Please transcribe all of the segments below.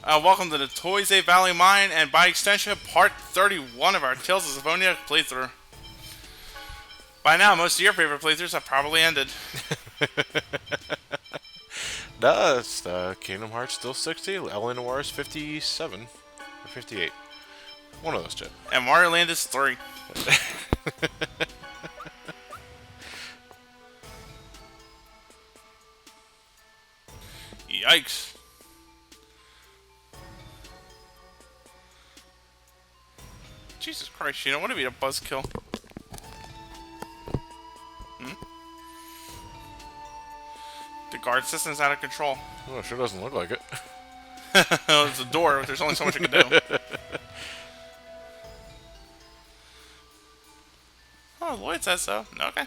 Welcome to the Toize Mine, and by extension, part 31 of our Tales of Symphonia playthrough. By now, most of your favorite playthroughs have probably ended. No, it's Kingdom Hearts still 60, LA Noir is 57, or 58. One of those two. And Mario Land is 3. Yikes. Jesus Christ, you don't want to be a buzzkill. The guard system's out of control. Oh, it sure doesn't look like it. It's a door, there's only so much it can do. Oh, Lloyd says so. Okay.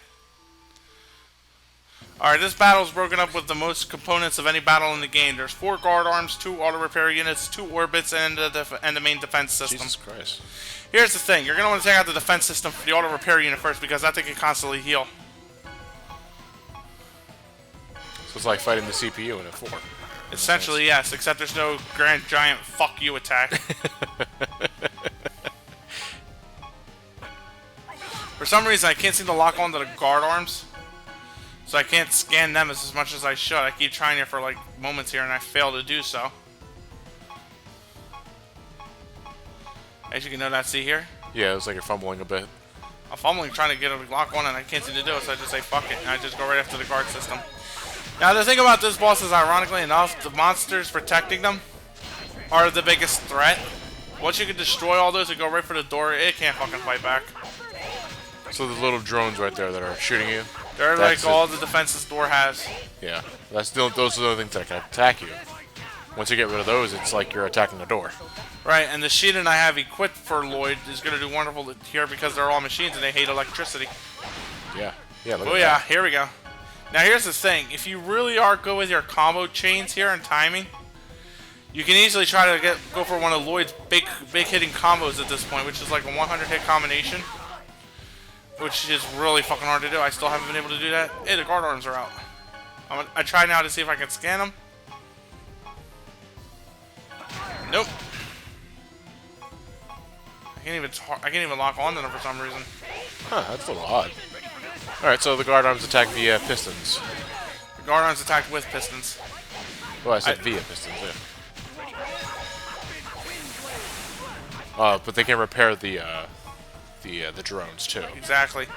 Alright, this battle is broken up with the most components of any battle in the game. There's 4 guard arms, 2 auto repair units, 2 orbits, and the main defense system. Jesus Christ. Here's the thing. You're going to want to take out the defense system for the auto repair unit first, because that thing can constantly heal. So it's like fighting the CPU in a 4. Essentially, yes, except there's no grand giant fuck you attack. For some reason, I can't seem to lock onto the guard arms. So I can't scan them as much as I should. I keep trying it for like moments here and I fail to do so. As you can know that, see here? Yeah, it's like you're fumbling a bit. I'm fumbling trying to get a lock on and I can't seem to do it, so I just say fuck it and I just go right after the guard system. Now the thing about this boss is, ironically enough, the monsters protecting them are the biggest threat. Once you can destroy all those and go right for the door, it can't fucking fight back. So the little drones right there that are shooting you. They're like all the defenses the door has. Yeah, those are the only things that can attack you. Once you get rid of those, it's like you're attacking the door. Right, and the Sheetan I have equipped for Lloyd is going to do wonderful here because they're all machines and they hate electricity. Yeah, yeah. Oh yeah, here we go. Now here's the thing, if you really are good with your combo chains here and timing, you can easily try to go for one of Lloyd's big hitting combos at this point, which is like a 100 hit combination. Which is really fucking hard to do. I still haven't been able to do that. Hey, the guard arms are out. I try now to see if I can scan them. Nope. I can't even lock onto them for some reason. Huh, that's a little odd. Alright, so the guard arms attack via pistons. The guard arms attack with pistons. Well, I said via pistons, yeah. But they can repair the drones too. Exactly.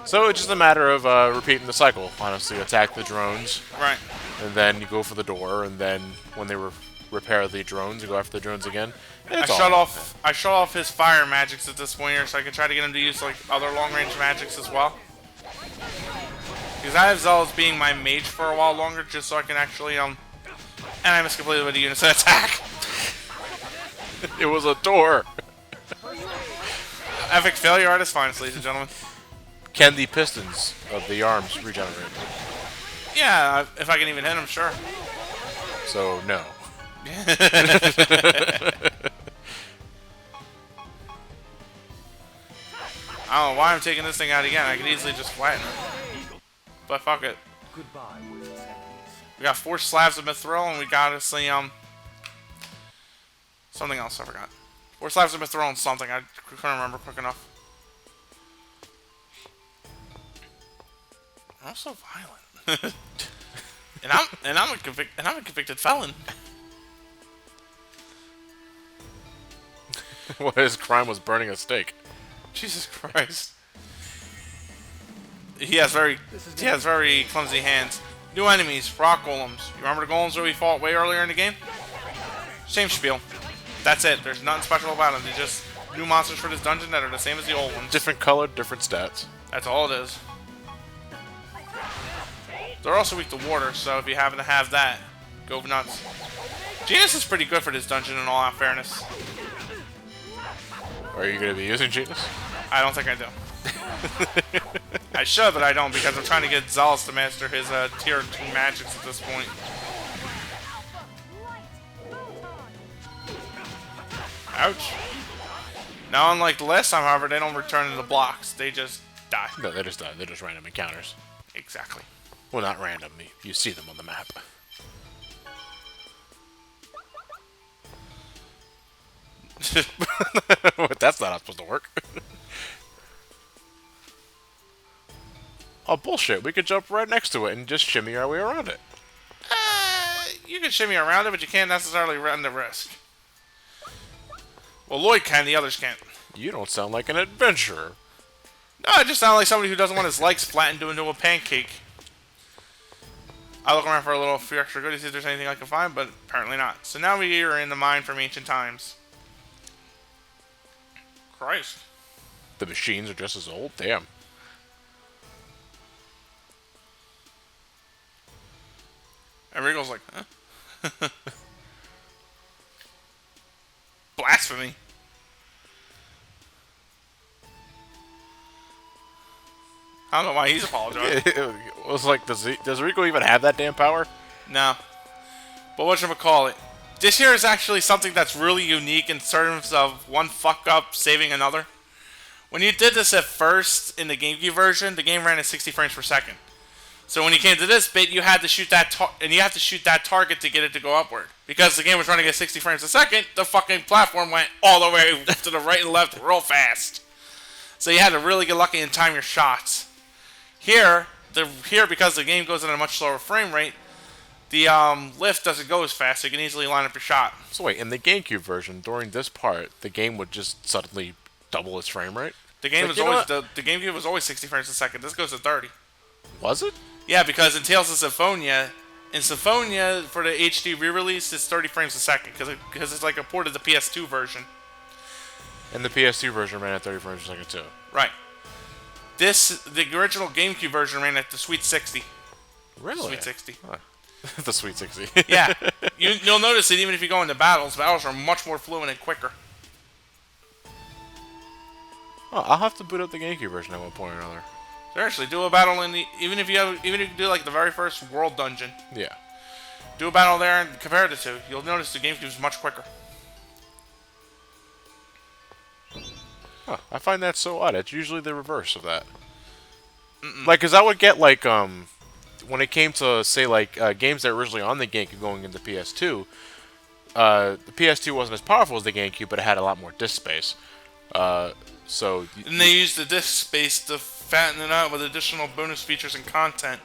So it's just a matter of repeating the cycle. Honestly, attack the drones, Right. and then you go for the door, and then when they repair the drones, you go after the drones again. I shut off his fire magics at this point here, so I can try to get him to use like other long range magics as well. Because I have Zealous being my mage for a while longer, just so I can actually and I missed completely with the units that attack. It was a door. Epic failure artist finest, ladies and gentlemen. Can the pistons of the arms regenerate? Yeah, if I can even hit him, sure. So, no. I don't know why I'm taking this thing out again. I could easily just flatten it. But fuck it. We got 4 slabs of mithril, and we got us something else I forgot. 4 slabs of mithril and something. I couldn't remember quick enough. I'm so violent. and I'm a convicted felon. What his crime was burning a steak. Jesus Christ. He has very clumsy hands. New enemies, rock golems. You remember the golems that we fought way earlier in the game? Same spiel. That's it. There's nothing special about them. They're just new monsters for this dungeon that are the same as the old ones. Different color, different stats. That's all it is. They're also weak to water, so if you happen to have that, go nuts. Genus is pretty good for this dungeon in all fairness. Are you going to be using Genus? I don't think I do. I should, but I don't, because I'm trying to get Zealous to master his tier 2 magics at this point. Ouch. Now, unlike the last time, however, they don't return to the blocks. They just die. No, they just die. They're just random encounters. Exactly. Well, not random. You see them on the map. That's not how it's supposed to work. Oh, bullshit. We could jump right next to it and just shimmy our way around it. You can shimmy around it, but you can't necessarily run the risk. Well, Lloyd can, the others can't. You don't sound like an adventurer. No, I just sound like somebody who doesn't want his legs flattened into a pancake. I look around for a little few extra goodies, see if there's anything I can find, but apparently not. So now we are in the mine from ancient times. Christ. The machines are just as old? Damn. And Regal's like, huh? Blasphemy. I don't know why he's apologizing. It was like, does Regal even have that damn power? No. But whatchamacallit, this here is actually something that's really unique in terms of one fuck up saving another. When you did this at first in the GameCube version, the game ran at 60 frames per second. So when you came to this bit, you had to shoot that and you have to shoot that target to get it to go upward. Because the game was running at 60 frames a second, the fucking platform went all the way to the right and left real fast. So you had to really get lucky and time your shots. Here because the game goes at a much slower frame rate, the lift doesn't go as fast, so you can easily line up your shot. So wait, in the GameCube version, during this part, the game would just suddenly double its frame rate? The game was always the GameCube was always 60 frames a second. This goes to 30. Was it? Yeah, because in Tales of Symphonia, for the HD re-release, it's 30 frames a second because it's like a port of the PS2 version. And the PS2 version ran at 30 frames a second too. Right. The original GameCube version ran at the Sweet 60. Really? Sweet 60. Huh. The Sweet 60. Yeah. You'll notice that even if you go into battles are much more fluent and quicker. Oh, I'll have to boot up the GameCube version at one point or another. Seriously, do a battle even if you do like the very first world dungeon. Yeah. Do a battle there and compare the two. You'll notice the GameCube is much quicker. Huh, I find that so odd. It's usually the reverse of that. Like, cause I would get like when it came to say like games that were originally on the GameCube going into PS2, the PS2 wasn't as powerful as the GameCube, but it had a lot more disk space. And they used the disk space to fatten it out with additional bonus features and content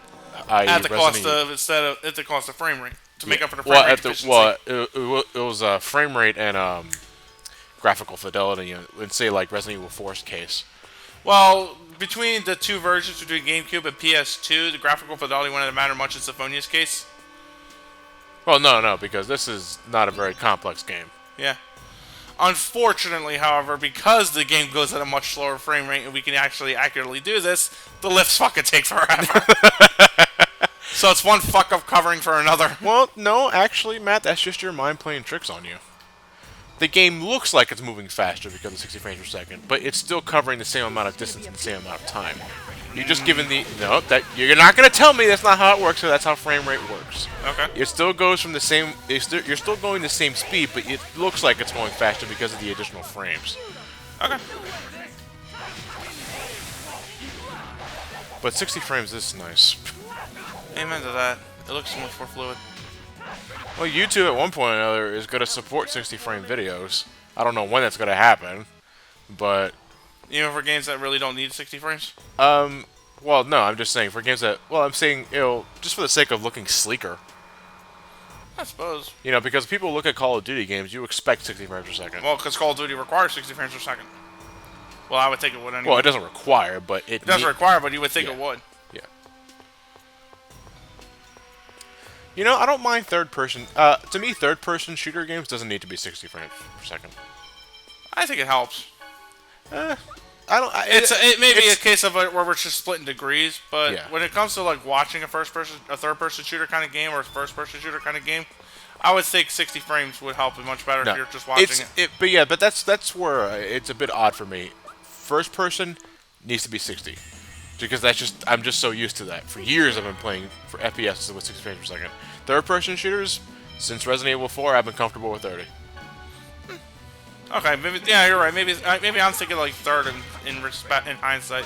at the cost of frame rate to make up for the frame rate efficiency. It was frame rate and graphical fidelity in say like Resident Evil 4's case. Well, between the two versions between GameCube and PS2, the graphical fidelity wouldn't matter much in Symphonia's case. Well, no, because this is not a very complex game. Yeah. Unfortunately, however, because the game goes at a much slower frame rate and we can actually accurately do this, the lifts fucking take forever. So it's one fuck up covering for another. Well, no, actually, Matt, that's just your mind playing tricks on you. The game looks like it's moving faster because of 60 frames per second, but it's still covering the same amount of distance in the same amount of time. You're just giving you're not gonna tell me that's not how it works. So that's how frame rate works. Okay. It still goes from the same. You're still going the same speed, but it looks like it's going faster because of the additional frames. Okay. But 60 frames is nice. Amen to that. It looks much more fluid. Well, YouTube at one point or another is going to support 60 frame videos. I don't know when that's going to happen, but even for games that really don't need 60 frames. Well, no, I'm just saying for games that. Well, I'm saying just for the sake of looking sleeker. I suppose. Because people look at Call of Duty games, you expect 60 frames per second. Well, because Call of Duty requires 60 frames per second. Well, I would think it would anyway. Well, it doesn't require, but it doesn't require, but you would think it would. Yeah. I don't mind third-person. To me, third-person shooter games doesn't need to be 60 frames per second. I think it helps. It may be a case of where we're just splitting degrees, but yeah. When it comes to like watching a third-person shooter kind of game or a first-person shooter kind of game, I would think 60 frames would help it much better if you're just watching it. But that's where it's a bit odd for me. First person needs to be 60. Because I'm just so used to that. For years I've been playing for FPS with 60 frames per second. Third-person shooters, since Resident Evil 4, I've been comfortable with 30. Okay, you're right. Maybe I'm thinking like third in hindsight.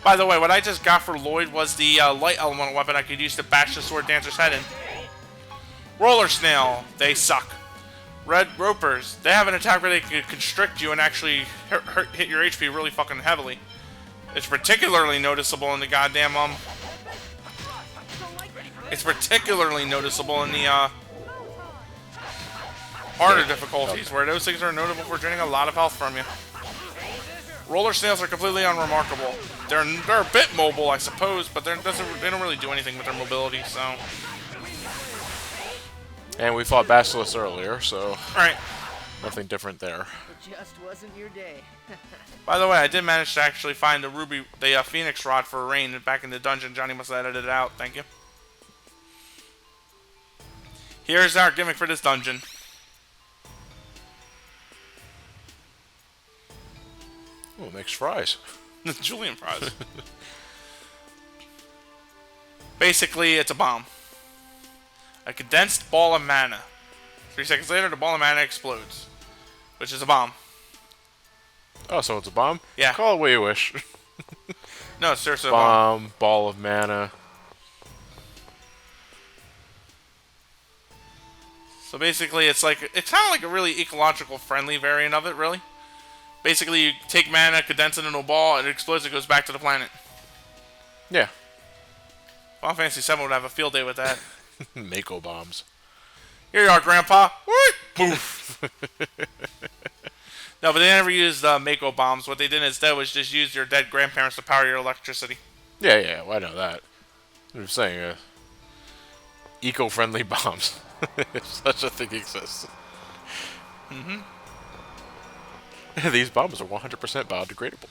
By the way, what I just got for Lloyd was the light elemental weapon I could use to bash the sword dancer's head in. Roller snail, they suck. Red Ropers, they have an attack where they can constrict you and actually hit your HP really fucking heavily. It's particularly noticeable in the goddamn, It's particularly noticeable in the, harder difficulties, where those things are notable for draining a lot of health from you. Roller snails are completely unremarkable. They're a bit mobile, I suppose, but they don't really do anything with their mobility, so... And we fought Basilisk earlier, so... Alright. Nothing different there. It just wasn't your day. By the way, I did manage to actually find the Phoenix Rod for Rain back in the dungeon. Johnny must have edited it out. Thank you. Here's our gimmick for this dungeon. Oh, it makes fries. Julian fries. Basically, it's a bomb. A condensed ball of mana. 3 seconds later, the ball of mana explodes. Which is a bomb. Oh, so it's a bomb? Yeah. Call it what you wish. No, it's seriously a bomb. Bomb, ball of mana. So basically, it's kind of like a really ecological friendly variant of it, really. Basically, you take mana, condense it into a ball, and it explodes, it goes back to the planet. Yeah. Final Fantasy VII would have a field day with that. Mako bombs. Here you are, Grandpa. What? Poof. No, but they never used Mako bombs. What they did instead was just use your dead grandparents to power your electricity. Yeah, well, I know that. I'm saying, eco-friendly bombs. If such a thing exists. Mm-hmm. These bombs are 100% biodegradable.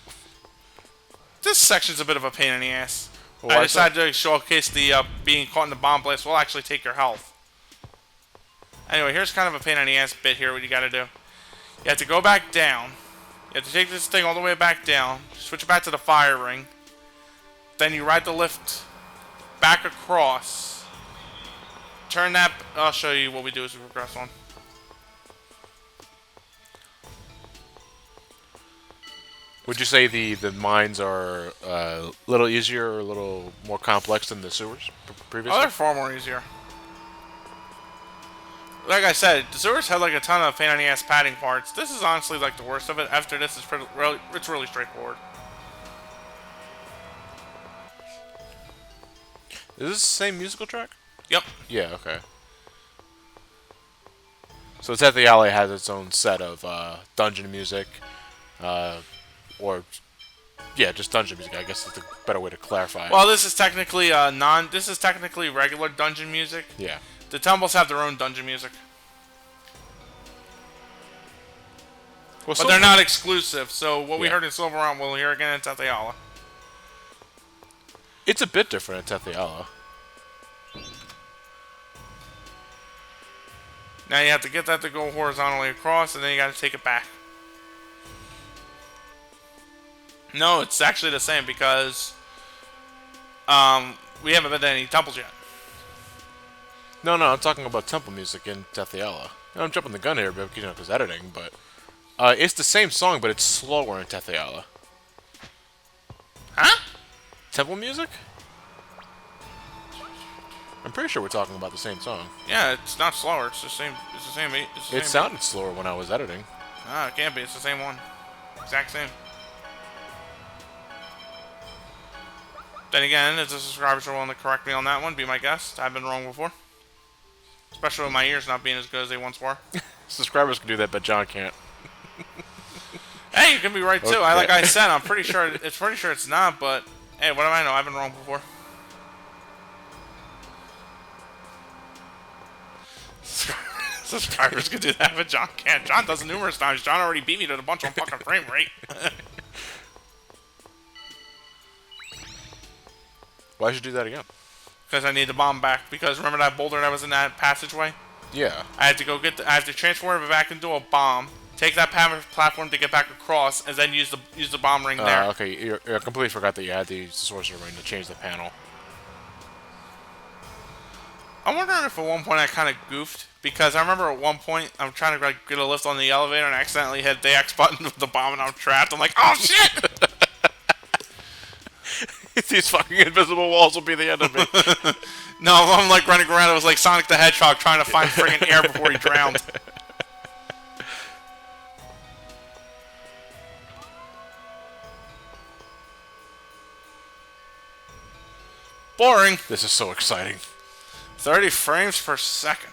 This section's a bit of a pain in the ass. Well, I decided to showcase the being caught in the bomb blast will actually take your health. Anyway, here's kind of a pain in the ass bit here, what you gotta do. You have to go back down. You have to take this thing all the way back down. Switch it back to the fire ring. Then you ride the lift back across. Turn that... I'll show you what we do as we progress on. Would you say the mines are a little easier or a little more complex than the sewers previously? Oh, they're far more easier. Like I said, the sewers had like a ton of pain in the ass padding parts. This is honestly like the worst of it. After this, it's really straightforward. Is this the same musical track? Yep. Yeah, okay. So Death the Alley has its own set of dungeon music, or yeah, just dungeon music. I guess is the better way to clarify it. Well, this is technically This is technically regular dungeon music. Yeah. The temples have their own dungeon music, Well, but they're not exclusive. So what we heard in Silvermount, we'll hear again in Tethayala. It's a bit different in Tethayala. Now you have to get that to go horizontally across, and then you got to take it back. No, it's actually the same because we haven't been to any temples yet. No, I'm talking about temple music in Tethayala. I'm jumping the gun here, because editing, but it's the same song, but it's slower in Tethayala. Huh? Temple music? I'm pretty sure we're talking about the same song. Yeah, it's not slower. It's the same. It's the same. It sounded slower when I was editing. Ah, it can't be. It's the same one. Exact same. Then again, if the subscribers are willing to correct me on that one, be my guest. I've been wrong before. Especially with my ears not being as good as they once were. Subscribers can do that, but John can't. Hey, you can be right too. Okay. Like I said, I'm pretty sure it's not, but hey, what do I know? I've been wrong before. Subscribers can do that, but John can't. John does it numerous times. John already beat me to the bunch on fucking frame rate. Why should you do that again? Because I need the bomb back. Because remember that boulder that was in that passageway? Yeah. I had to go get. I have to transform it back into a bomb. Take that platform to get back across, and then use the bomb ring there. Okay, you completely forgot that you had to use the sorcerer ring to change the panel. I'm wondering if at one point I kind of goofed. Because I remember at one point, I'm trying to get a lift on the elevator and I accidentally hit the X button with the bomb and I'm trapped. I'm like, oh shit! These fucking invisible walls will be the end of me. No, I'm like running around. It was like Sonic the Hedgehog trying to find friggin' air before he drowned. boring. This is so exciting. 30 frames per second.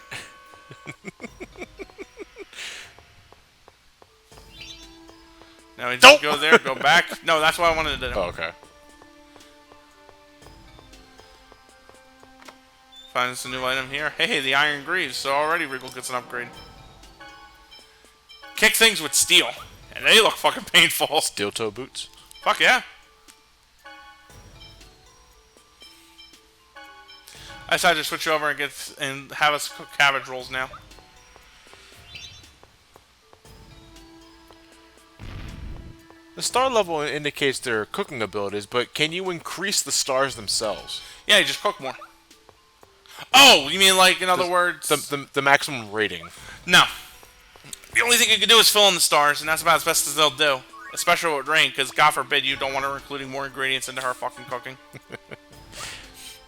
Now we just go there, go back. No, that's what I wanted to do. Oh, okay. Find us a new item here. Hey, the iron greaves. So already Regal gets an upgrade. Kick things with steel. And they look fucking painful. Steel toe boots. Fuck yeah. I decided to switch over and have us cook cabbage rolls now. The star level indicates their cooking abilities, but can you increase the stars themselves? Yeah, you just cook more. Oh, you mean like, in other words... The maximum rating. No. The only thing you can do is fill in the stars, and that's about as best as they'll do. Especially with rain, because God forbid you don't want her including more ingredients into her fucking cooking.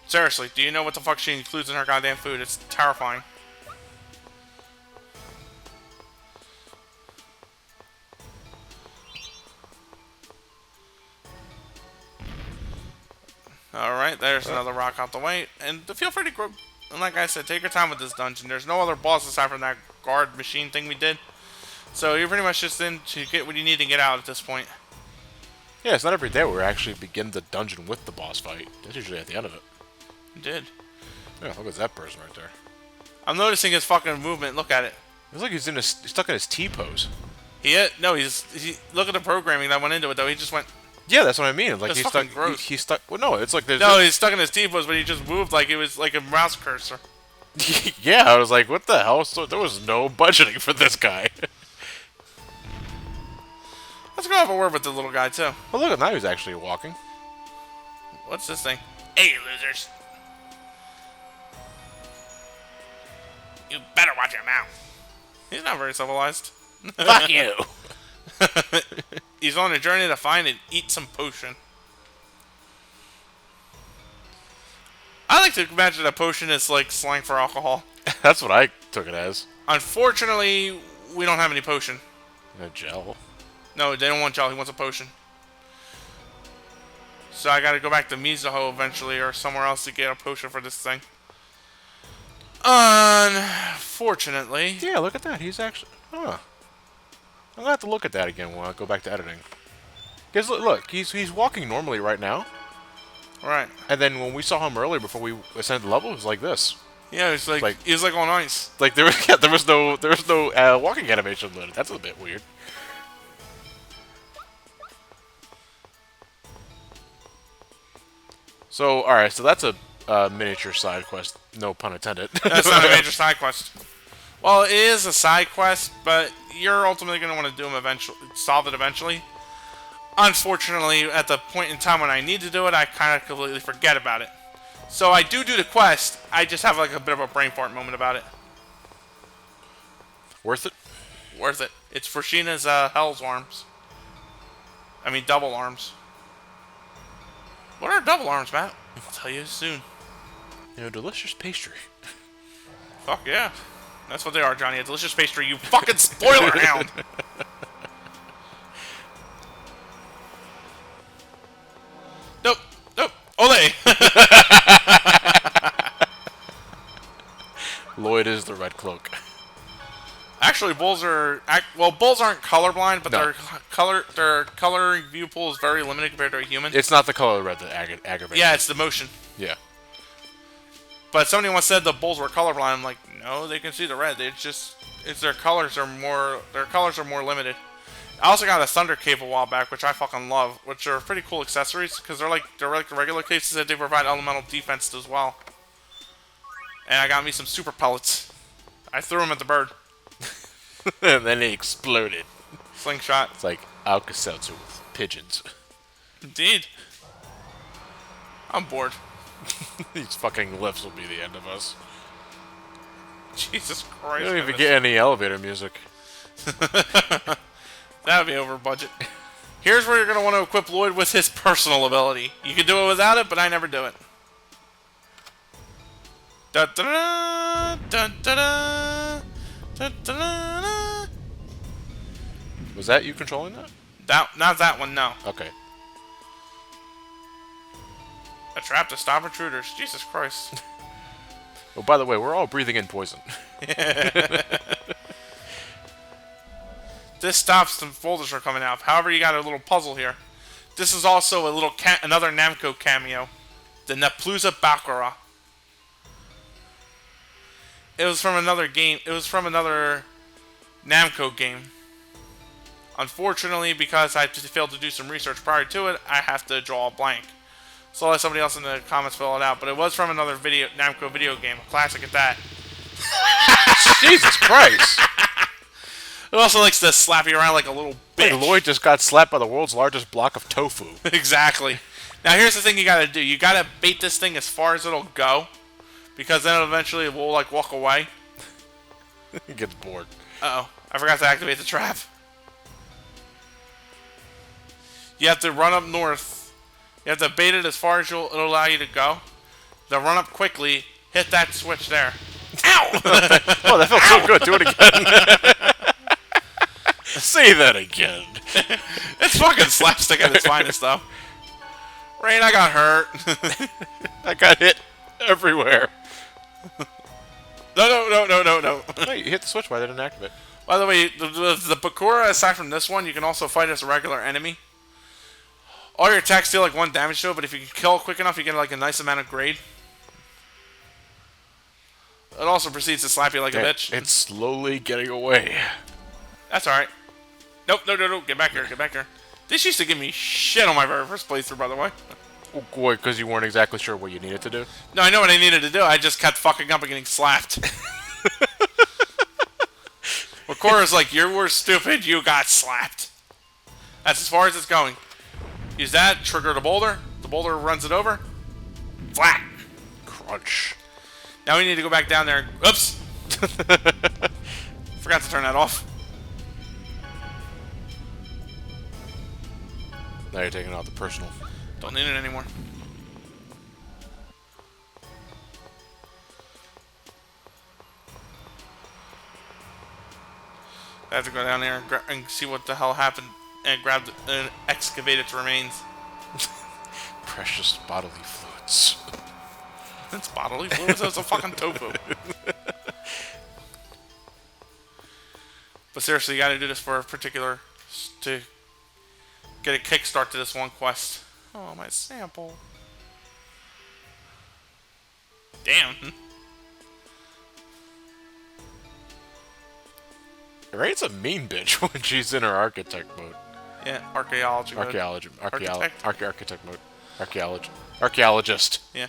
Seriously, do you know what the fuck she includes in her goddamn food? It's terrifying. Alright, there's another rock out the way. And feel free to grow. And like I said, take your time with this dungeon. There's no other boss aside from that guard machine thing we did. So you're pretty much just in to get what you need to get out at this point. Yeah, it's not every day where we actually begin the dungeon with the boss fight. That's usually at the end of it. You did. Yeah, look at that person right there. I'm noticing his fucking movement. Look at it. It's like he's stuck in his T pose. No, look at the programming that went into it though. He just went. Yeah, that's what I mean. Like That's he's fucking stuck. gross. He's stuck. Well, no, it's like there's. No, he's stuck in his T-pose, but he just moved like it was like a mouse cursor. Yeah, I was like, what the hell? So there was no budgeting for this guy. Let's go have a word with the little guy too. Well, look, now he's actually walking. What's this thing? Hey, losers! You better watch your mouth. He's not very civilized. Fuck you. He's on a journey to find and eat some potion. I like to imagine a potion is like slang for alcohol. That's what I took it as. Unfortunately, we don't have any potion. A gel. No, they don't want gel. He wants a potion. So I gotta go back to Mizuho eventually or somewhere else to get a potion for this thing. Unfortunately. Yeah, look at that. He's actually... Huh. I'm gonna have to look at that again when I go back to editing. Because look, he's walking normally right now. Right. And then when we saw him earlier before we ascended the level, it was like this. Yeah, he was like on ice. Like there was no walking animation loaded. That's a bit weird. So all right, so that's a miniature side quest. No pun intended. That's not a major side quest. Well, it is a side quest, but you're ultimately going to want to do them eventually, solve it eventually. Unfortunately, at the point in time when I need to do it, I kind of completely forget about it. So I do the quest, I just have like a bit of a brain fart moment about it. Worth it? Worth it. It's for Sheena's Hell's Arms. I mean, double arms. What are double arms, Matt? I'll tell you soon. You know, delicious pastry. Fuck yeah. That's what they are, Johnny. A delicious pastry, you fucking spoiler hound! Nope. Nope. Ole! Lloyd is the red cloak. Actually, bulls are... Well, bulls aren't colorblind, but No. their coloring view pool is very limited compared to a human. It's not the color red that aggravates. Yeah, it's the motion. Yeah. But somebody once said the bulls were colorblind. I'm like, no, they can see the red. Their colors are more limited. I also got a thunder cape a while back, which I fucking love, which are pretty cool accessories because they're like the regular cases that they provide elemental defense as well. And I got me some super pellets. I threw them at the bird. And then it exploded. Slingshot. It's like Alka-Seltzer with pigeons. Indeed. I'm bored. These fucking lifts will be the end of us. Jesus Christ. You don't even get any elevator music. That'd be over budget. Here's where you're going to want to equip Lloyd with his personal ability. You can do it without it, but I never do it. Da da da da da da da da. Was that you controlling that? Not that one, no. Okay. A trap to stop intruders. Jesus Christ. Oh, by the way, we're all breathing in poison. This stops the folders from coming out. However, you got a little puzzle here. This is also a little another Namco cameo. The Naplusa Bakura. It was from another game. It was from another Namco game. Unfortunately, because I failed to do some research prior to it, I have to draw a blank. So I'll let somebody else in the comments fill it out. But it was from another Namco video game. A classic at that. Jesus Christ! It also likes to slap you around like a little bitch. Hey, Lloyd just got slapped by the world's largest block of tofu. Exactly. Now here's the thing you gotta do. You gotta bait this thing as far as it'll go. Because then eventually it will like walk away. He gets bored. Uh-oh. I forgot to activate the trap. You have to run up north. You have to bait it as far as it'll allow you to go. Then run up quickly. Hit that switch there. Ow! Oh, that felt so good. Do it again. Say that again. It's fucking slapstick at its finest, though. Rain, I got hurt. I got hit everywhere. No. No, you hit the switch. Why didn't it activate? By the way, the Bakura, aside from this one, you can also fight as a regular enemy. All your attacks deal like 1 damage to it, but if you can kill quick enough, you get like a nice amount of grade. It also proceeds to slap you like a bitch. It's slowly getting away. That's alright. Nope, no. Get back here, get back here. This used to give me shit on my very first playthrough, by the way. Oh, boy, because you weren't exactly sure what you needed to do? No, I know what I needed to do. I just kept fucking up and getting slapped. Bakura's like, you were stupid, you got slapped. That's as far as it's going. Use that, trigger the boulder runs it over. Flat. Crunch. Now we need to go back down there and... Oops! Forgot to turn that off. Now you're taking out the personal. Don't need it anymore. I have to go down there and see what the hell happened and grab and excavate its remains. Precious bodily fluids. It's bodily fluids. It's a fucking tofu. But seriously, you gotta do this for a particular... to get a kickstart to this one quest. Oh, my sample. Damn. Rain's a mean bitch when she's in her architect mode. Yeah, archaeology mode. Architect mode. Archaeologist. Yeah.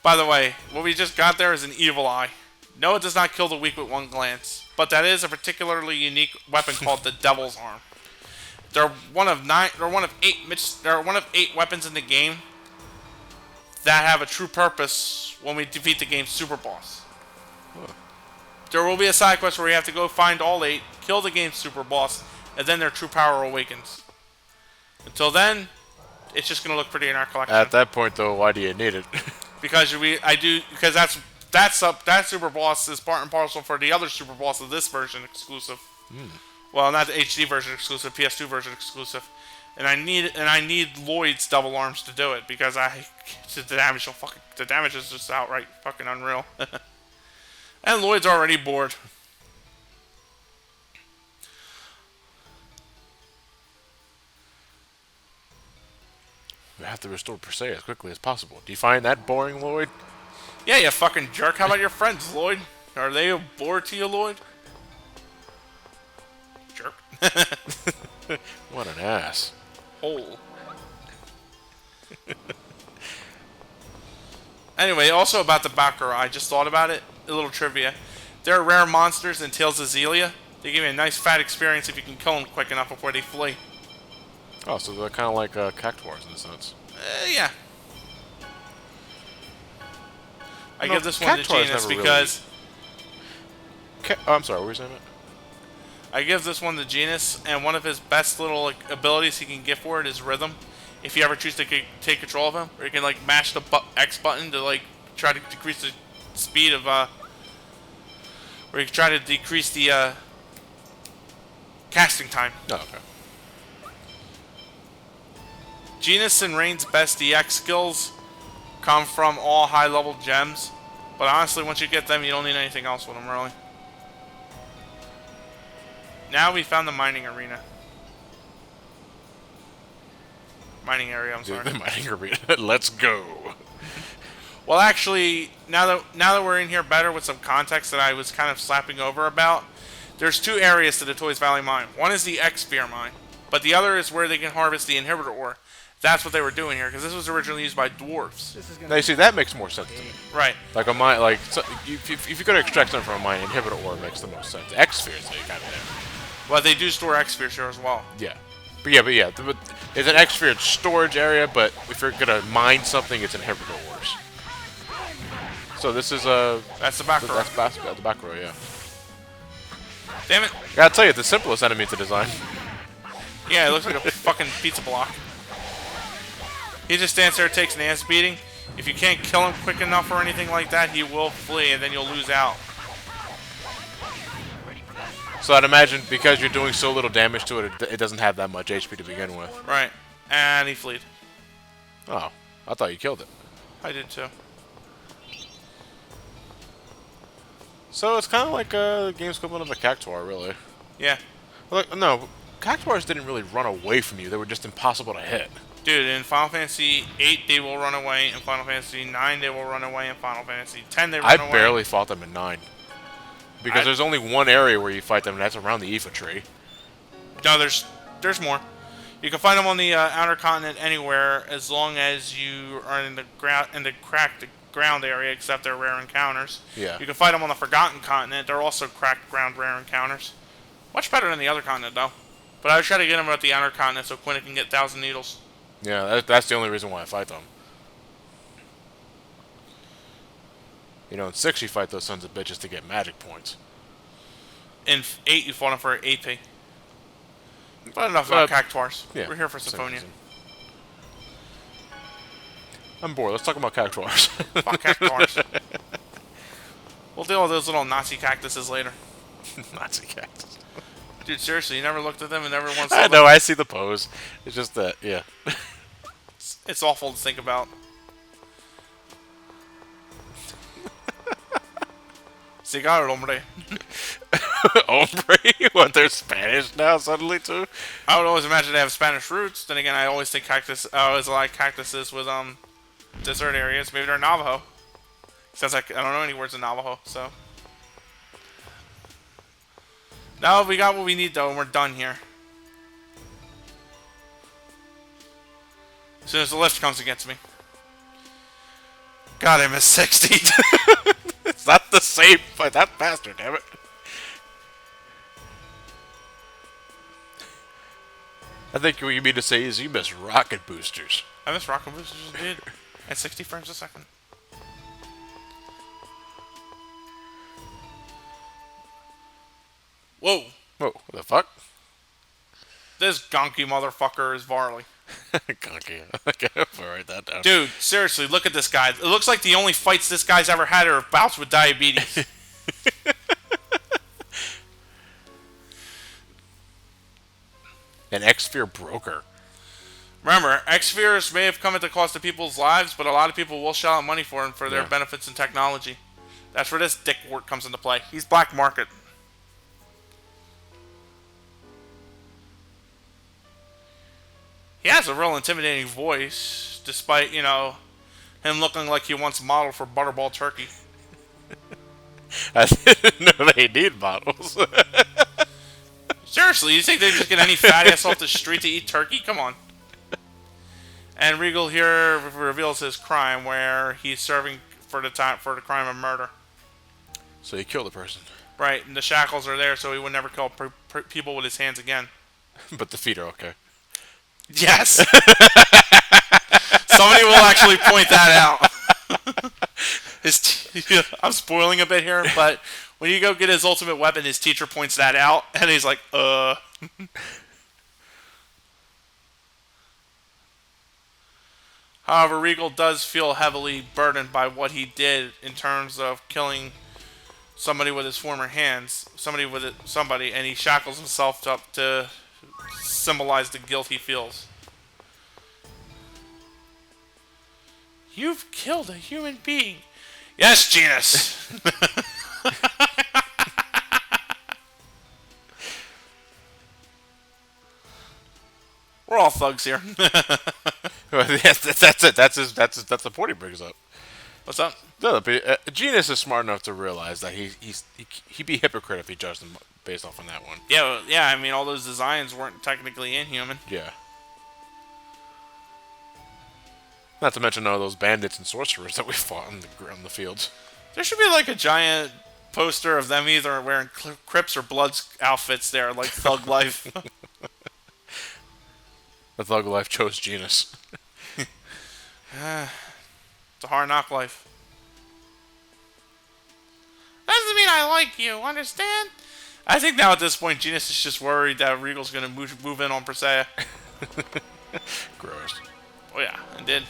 By the way, what we just got there is an evil eye. No, it does not kill the weak with 1 glance, but that is a particularly unique weapon called the Devil's Arm. They're one of 8 weapons in the game that have a true purpose when we defeat the game's super boss. Huh. There will be a side quest where you have to go find all 8, kill the game's super boss, and then their true power awakens. Until then, it's just gonna look pretty in our collection. At that point, though, why do you need it? Because that super boss is part and parcel for the other super boss of this version exclusive. Well, not the HD version exclusive, PS2 version exclusive. And I need Lloyd's double arms to do it because the damage is just outright fucking unreal. And Lloyd's already bored. We have to restore Presea as quickly as possible. Do you find that boring, Lloyd? Yeah, you fucking jerk. How about your friends, Lloyd? Are they a bore to you, Lloyd? Jerk. What an ass. Hole. Anyway, also about the Bakura, I just thought about it. A little trivia. They're rare monsters in Tales of Xillia. They give you a nice fat experience if you can kill them quick enough before they flee. Oh, so they're kind of like cactuars in a sense. Yeah. I give this one to Genus because... I'm sorry, what were you saying? I give this one to Genus, and one of his best little abilities he can get for it is rhythm. If you ever choose to take control of him, or you can mash the X button to try to decrease the speed of or you can try to decrease the casting time. Oh, okay. Genus and Rain's best DX skills come from all high-level gems. But honestly, once you get them, you don't need anything else with them, really. Now we found the mining arena. Mining area, I'm sorry. The mining arena. Let's go. Well, actually, now that we're in here better with some context that I was kind of slapping over about, there's two areas to the Toize Valley mine. One is the X-Sphere mine, but the other is where they can harvest the inhibitor ore. That's what they were doing here, because this was originally used by dwarves. Now, you see, that makes more sense to me. Right. Like a mine, like so, if you're gonna extract something from a mine, inhibitor ore makes the most sense. X-spheres, that you kind of there. Well, they do store X-Spheres here as well. Yeah. But it's an X-sphere storage area, but if you're gonna mine something, it's inhibitor ores. So this is That's the back row. That's the back row, yeah. Damn it. Gotta tell you, it's the simplest enemy to design. Yeah, it looks like a fucking pizza block. He just stands there, takes an ass beating. If you can't kill him quick enough or anything like that, he will flee, and then you'll lose out. So I'd imagine because you're doing so little damage to it, it doesn't have that much HP to begin with. Right. And he fleed. Oh, I thought you killed it. I did too. So it's kind of like a game's equivalent of a cactuar, really. Yeah. Like, no, cactuars didn't really run away from you. They were just impossible to hit. Dude, in Final Fantasy 8 they will run away, in Final Fantasy 9 they will run away, in Final Fantasy 10 they run away. I barely fought them in 9. Because there's only one area where you fight them, and that's around the Aoife tree. No, there's more. You can find them on the outer continent anywhere, as long as you are in the cracked ground area, except they're rare encounters. Yeah. You can find them on the Forgotten Continent. They're also cracked ground rare encounters. Much better than the other continent, though. But I would try to get them at the outer continent so Quinn can get 1,000 needles. Yeah, that's the only reason why I fight them. You know, in 6 you fight those sons of bitches to get magic points. In 8 you fought them for AP. But enough about cactuars. Yeah, We're here for Symphonia. I'm bored. Let's talk about cactuars. Fuck cactuars. We'll deal with those little Nazi cactuses later. Nazi cactus. Dude, seriously, you never looked at them and never once I saw know, them? I see the pose. It's just that, yeah. It's awful to think about. Cigar, hombre. Hombre? What, they're Spanish now suddenly, too? I would always imagine they have Spanish roots. Then again, I always think I always like cactuses with desert areas. Maybe they're Navajo. Sounds like I don't know any words in Navajo, so. Now we got what we need though, and we're done here. As soon as the lift comes against me. God, I missed 60. It's not the same fight. That faster, damn it. I think what you mean to say is you miss rocket boosters. I missed rocket boosters, dude. At 60 frames a second. Whoa. Whoa, what the fuck? This gonky motherfucker is Varley. Gonky. Okay, I'll write that down. Dude, seriously, look at this guy. It looks like the only fights this guy's ever had are bouts with diabetes. An X-Sphere broker. Remember, X-Spheres may have come at the cost of people's lives, but a lot of people will shell out money for them for their benefits and technology. That's where this dickwort comes into play. He's black market. He has a real intimidating voice, despite, you know, him looking like he once modeled for Butterball Turkey. I didn't know they need bottles. Seriously, you think they just get any fat ass off the street to eat turkey? Come on. And Regal here reveals his crime, where he's serving for the crime of murder. So he killed a person. Right, and the shackles are there, so he would never kill people with his hands again. But the feet are okay. Yes. Somebody will actually point that out. I'm spoiling a bit here, but when you go get his ultimate weapon, his teacher points that out, and he's like, However, Regal does feel heavily burdened by what he did in terms of killing somebody with his former hands, somebody, and he shackles himself up to symbolize the guilt he feels. You've killed a human being. Yes, Genus. We're all thugs here. Yes, that's it. That's the point he brings up. What's up? No, but, Genus is smart enough to realize that he'd be a hypocrite if he judged him based off on that one. Yeah, well, yeah. I mean, all those designs weren't technically inhuman. Yeah. Not to mention all those bandits and sorcerers that we fought on the fields. There should be like a giant poster of them either wearing Crips or Bloods outfits there, like Thug Life. The Thug Life chose Genus. It's a hard knock life. Doesn't mean I like you, understand? I think now at this point, Genus is just worried that Regal's going to move in on Presea. Gross. Oh yeah, it did.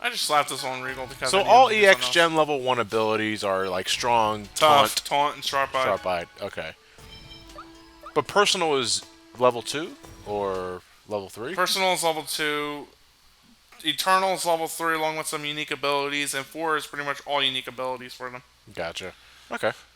I just slapped this on Regal because So I knew all it was EX something Gem level 1 abilities are like strong, else. Taunt, and Sharp-Eye. Sharp-Eyed. Okay. But personal is level 2 or level 3? Personal is level 2. Eternal is level 3 along with some unique abilities. And 4 is pretty much all unique abilities for them. Gotcha. Okay.